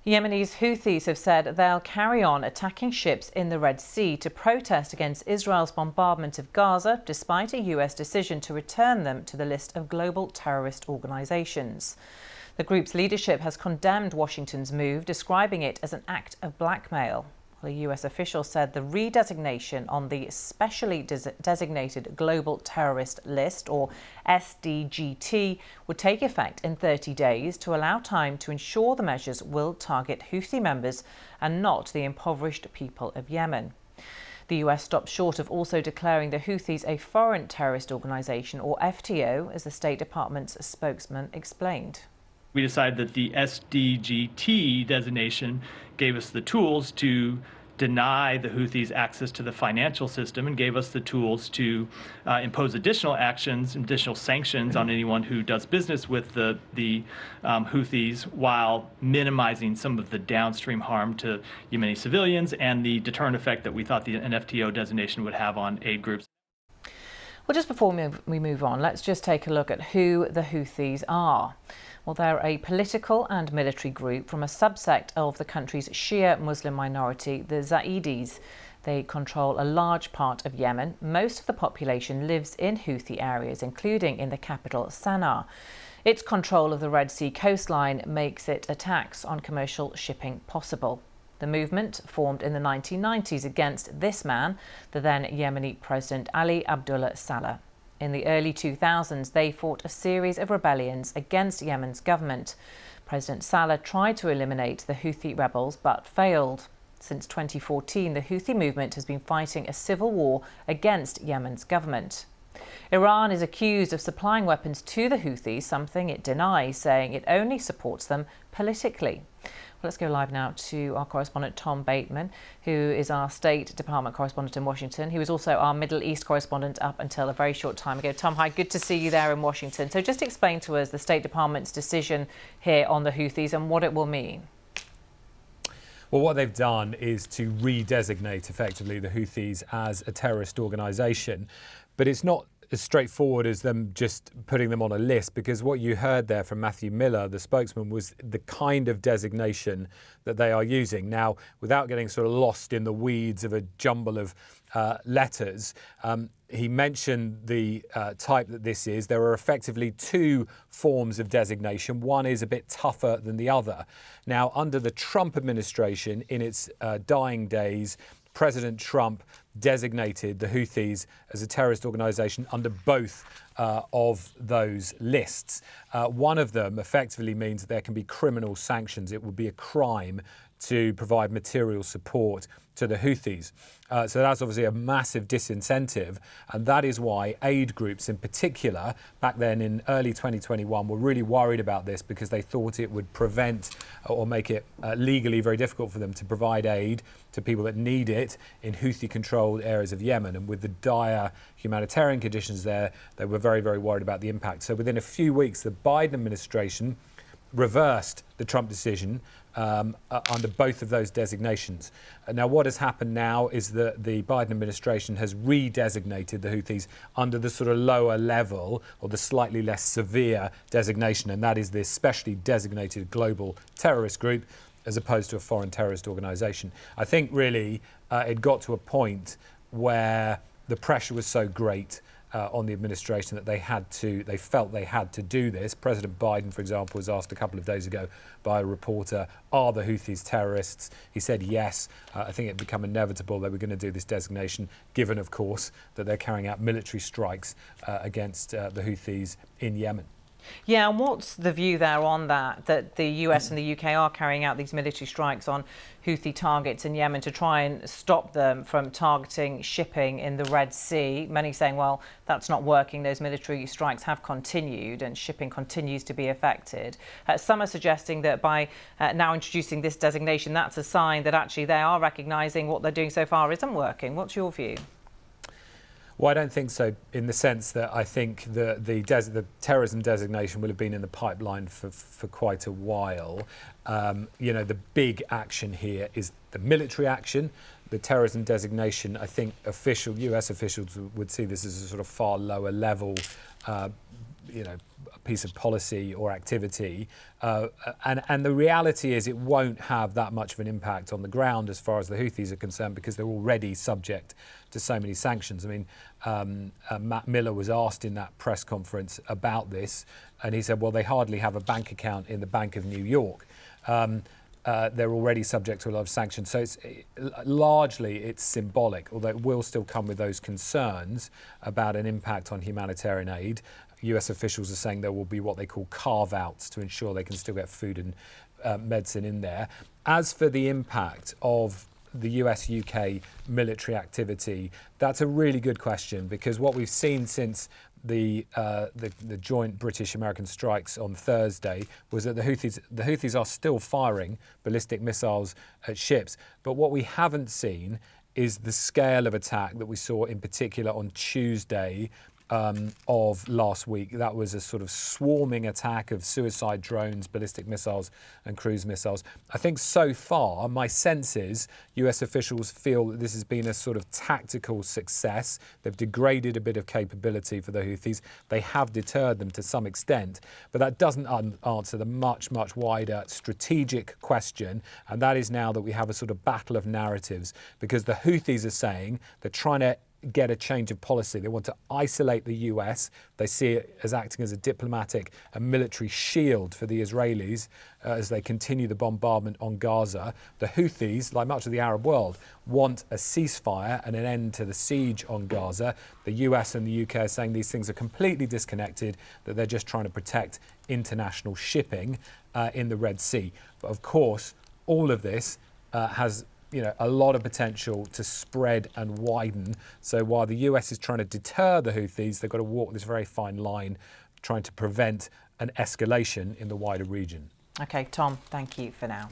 Yemenis Houthis have said they'll carry on attacking ships in the Red Sea to protest against Israel's bombardment of Gaza, despite a US decision to return them to the list of global terrorist organisations. The group's leadership has condemned Washington's move, describing it as an act of blackmail. The US official said the re-designation on the specially designated global terrorist list, or SDGT, would take effect in 30 days to allow time to ensure the measures will target Houthi members and not the impoverished people of Yemen. The US stopped short of also declaring the Houthis a foreign terrorist organisation, or FTO, as the State Department's spokesman explained. We decided that the SDGT designation gave us the tools to deny the Houthis access to the financial system and gave us the tools to impose additional actions, additional sanctions on anyone who does business with the Houthis, while minimizing some of the downstream harm to Yemeni civilians and the deterrent effect that we thought an FTO designation would have on aid groups. Well, just before we move on, let's just take a look at who the Houthis are. Well, they're a political and military group from a subsect of the country's Shia Muslim minority, the Zaidis. They control a large part of Yemen. Most of the population lives in Houthi areas, including in the capital, Sana'a. Its control of the Red Sea coastline makes it attacks on commercial shipping possible. The movement formed in the 1990s against this man, the then Yemeni President Ali Abdullah Saleh. In the early 2000s, they fought a series of rebellions against Yemen's government. President Saleh tried to eliminate the Houthi rebels but failed. Since 2014, the Houthi movement has been fighting a civil war against Yemen's government. Iran is accused of supplying weapons to the Houthis, something it denies, saying it only supports them politically. Well, let's go live now to our correspondent Tom Bateman, who is our State Department correspondent in Washington. He was also our Middle East correspondent up until a very short time ago. Tom, hi, good to see you there in Washington. So just explain to us the State Department's decision here on the Houthis and what it will mean. Well, what they've done is to re-designate effectively the Houthis as a terrorist organisation, but it's not as straightforward as them just putting them on a list, because what you heard there from Matthew Miller, the spokesman, was the kind of designation that they are using. Now, without getting sort of lost in the weeds of a jumble of letters, he mentioned the type that this is. There are effectively two forms of designation. One is a bit tougher than the other. Now, under the Trump administration, in its dying days, President Trump designated the Houthis as a terrorist organisation under both of those lists. One of them effectively means that there can be criminal sanctions. It would be a crime to provide material support to the Houthis. So that's obviously a massive disincentive, and that is why aid groups in particular, back then in early 2021, were really worried about this, because they thought it would prevent or make it legally very difficult for them to provide aid to people that need it in Houthi-controlled areas of Yemen. And with the dire humanitarian conditions there, they were very, very worried about the impact. So within a few weeks, the Biden administration reversed the Trump decision under both of those designations. Now, what has happened now is that the Biden administration has re-designated the Houthis under the sort of lower level, or the slightly less severe designation, and that is this specially designated global terrorist group, as opposed to a foreign terrorist organisation. I think really it got to a point where the pressure was so great on the administration that they felt they had to do this. President Biden, for example, was asked a couple of days ago by a reporter, are the Houthis terrorists? He said yes. I think it had become inevitable they were going to do this designation, given, of course, that they're carrying out military strikes against the Houthis in Yemen. Yeah, and what's the view there on that the US and the UK are carrying out these military strikes on Houthi targets in Yemen to try and stop them from targeting shipping in the Red Sea? Many saying, well, that's not working. Those military strikes have continued and shipping continues to be affected. Some are suggesting that by now introducing this designation, that's a sign that actually they are recognising what they're doing so far isn't working. What's your view? Well, I don't think so, in the sense that I think the terrorism designation will have been in the pipeline for quite a while. You know, the big action here is the military action. The terrorism designation, I think US officials would see this as a sort of far lower level, you know, piece of policy or activity. And the reality is it won't have that much of an impact on the ground as far as the Houthis are concerned, because they're already subject to so many sanctions. I mean, Matt Miller was asked in that press conference about this, and he said, well, they hardly have a bank account in the Bank of New York. They're already subject to a lot of sanctions. So largely it's symbolic, although it will still come with those concerns about an impact on humanitarian aid. US officials are saying there will be what they call carve-outs to ensure they can still get food and medicine in there. As for the impact of the US-UK military activity, that's a really good question, because what we've seen since the joint British-American strikes on Thursday was that the Houthis are still firing ballistic missiles at ships. But what we haven't seen is the scale of attack that we saw in particular on Tuesday of last week. That was a sort of swarming attack of suicide drones, ballistic missiles and cruise missiles. I think so far, my sense is US officials feel that this has been a sort of tactical success. They've degraded a bit of capability for the Houthis. They have deterred them to some extent, but that doesn't answer the much, much wider strategic question. And that is now that we have a sort of battle of narratives, because the Houthis are saying they're trying to get a change of policy. They want to isolate the US. They see it as acting as a diplomatic and military shield for the Israelis as they continue the bombardment on Gaza. The Houthis, like much of the Arab world, want a ceasefire and an end to the siege on Gaza. The US and the UK are saying these things are completely disconnected, that they're just trying to protect international shipping in the Red Sea. But of course, all of this has a lot of potential to spread and widen. So while the US is trying to deter the Houthis, they've got to walk this very fine line, trying to prevent an escalation in the wider region. OK, Tom, thank you for now.